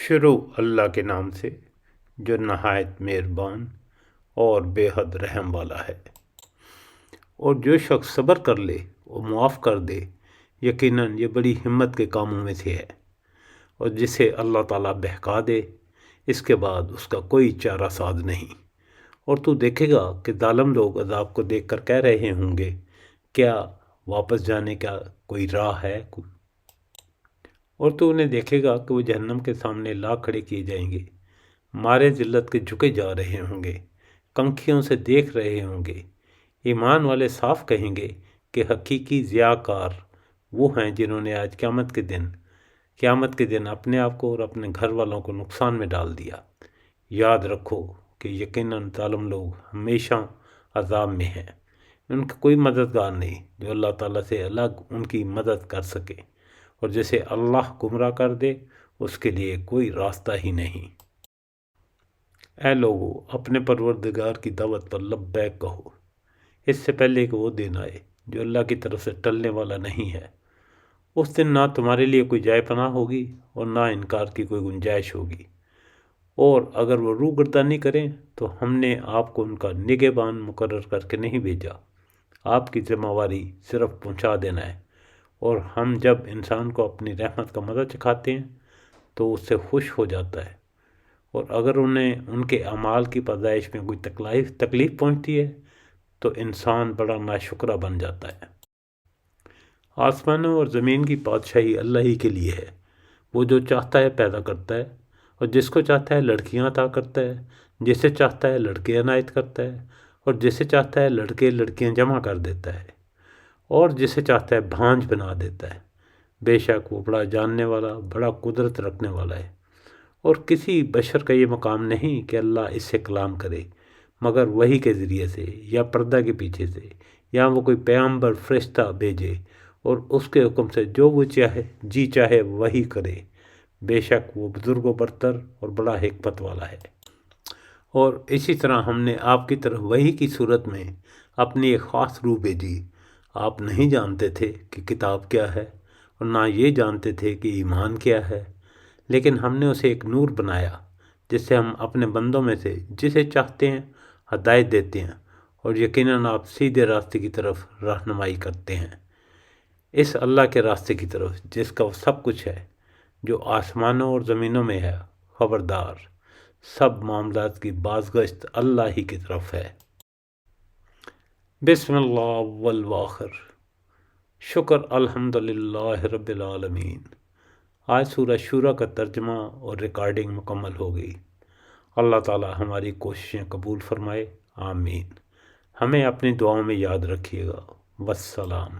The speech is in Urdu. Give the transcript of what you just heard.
شروع اللہ کے نام سے جو نہایت مہربان اور بے حد رحم والا ہے۔ اور جو شخص صبر کر لے اور معاف کر دے، یقیناً یہ بڑی ہمت کے کاموں میں سے ہے۔ اور جسے اللہ تعالیٰ بہکا دے، اس کے بعد اس کا کوئی چارہ ساز نہیں۔ اور تو دیکھے گا کہ ظالم لوگ عذاب کو دیکھ کر کہہ رہے ہوں گے، کیا واپس جانے کا کوئی راہ ہے؟ اور تو انہیں دیکھے گا کہ وہ جہنم کے سامنے لا کھڑے کیے جائیں گے، مارے ذلت کے جھکے جا رہے ہوں گے، کنکھیوں سے دیکھ رہے ہوں گے۔ ایمان والے صاف کہیں گے کہ حقیقی ضیاءکار وہ ہیں جنہوں نے آج قیامت کے دن اپنے آپ کو اور اپنے گھر والوں کو نقصان میں ڈال دیا۔ یاد رکھو کہ یقیناً ظالم لوگ ہمیشہ عذاب میں ہیں۔ ان کا کوئی مددگار نہیں جو اللہ تعالیٰ سے الگ ان کی مدد کر سکے، اور جسے اللہ گمراہ کر دے اس کے لیے کوئی راستہ ہی نہیں۔ اے لوگو، اپنے پروردگار کی دعوت پر لبیک کہو، اس سے پہلے کہ وہ دن آئے جو اللہ کی طرف سے ٹلنے والا نہیں ہے۔ اس دن نہ تمہارے لیے کوئی جائے پناہ ہوگی اور نہ انکار کی کوئی گنجائش ہوگی۔ اور اگر وہ روگردانی کریں تو ہم نے آپ کو ان کا نگہبان مقرر کر کے نہیں بھیجا، آپ کی ذمہ داری صرف پہنچا دینا ہے۔ اور ہم جب انسان کو اپنی رحمت کا مزہ چکھاتے ہیں تو اس سے خوش ہو جاتا ہے، اور اگر انہیں ان کے اعمال کی پیدائش میں کوئی تکلیف پہنچتی ہے تو انسان بڑا ناشکرہ بن جاتا ہے۔ آسمانوں اور زمین کی بادشاہی اللہ ہی کے لیے ہے۔ وہ جو چاہتا ہے پیدا کرتا ہے، اور جس کو چاہتا ہے لڑکیاں عطا کرتا ہے، جسے چاہتا ہے لڑکے عنایت کرتا ہے، اور جسے چاہتا ہے لڑکے لڑکیاں جمع کر دیتا ہے، اور جسے چاہتا ہے بھانج بنا دیتا ہے۔ بے شک وہ بڑا جاننے والا، بڑا قدرت رکھنے والا ہے۔ اور کسی بشر کا یہ مقام نہیں کہ اللہ اس سے کلام کرے مگر وحی کے ذریعے سے، یا پردہ کے پیچھے سے، یا وہ کوئی پیغمبر فرشتہ بھیجے اور اس کے حکم سے جو وہ چاہے وہی کرے۔ بے شک وہ بزرگ و برتر اور بڑا حکمت والا ہے۔ اور اسی طرح ہم نے آپ کی طرف وحی کی صورت میں اپنی ایک خاص روح بھیجی۔ آپ نہیں جانتے تھے کہ کتاب کیا ہے، اور نہ یہ جانتے تھے کہ ایمان کیا ہے، لیکن ہم نے اسے ایک نور بنایا جس سے ہم اپنے بندوں میں سے جسے چاہتے ہیں ہدایت دیتے ہیں، اور یقیناً آپ سیدھے راستے کی طرف رہنمائی کرتے ہیں، اس اللہ کے راستے کی طرف جس کا وہ سب کچھ ہے، جو آسمانوں اور زمینوں میں ہے۔ خبردار، سب معاملات کی بازگشت اللہ ہی کی طرف ہے۔ بسم اللہ اول وآخر، شکر الحمدللہ رب العالمین۔ آج سورہ شورى کا ترجمہ اور ریکارڈنگ مکمل ہو گئی۔ اللہ تعالی ہماری کوششیں قبول فرمائے، آمین۔ ہمیں اپنی دعاؤں میں یاد رکھیے گا۔ والسلام۔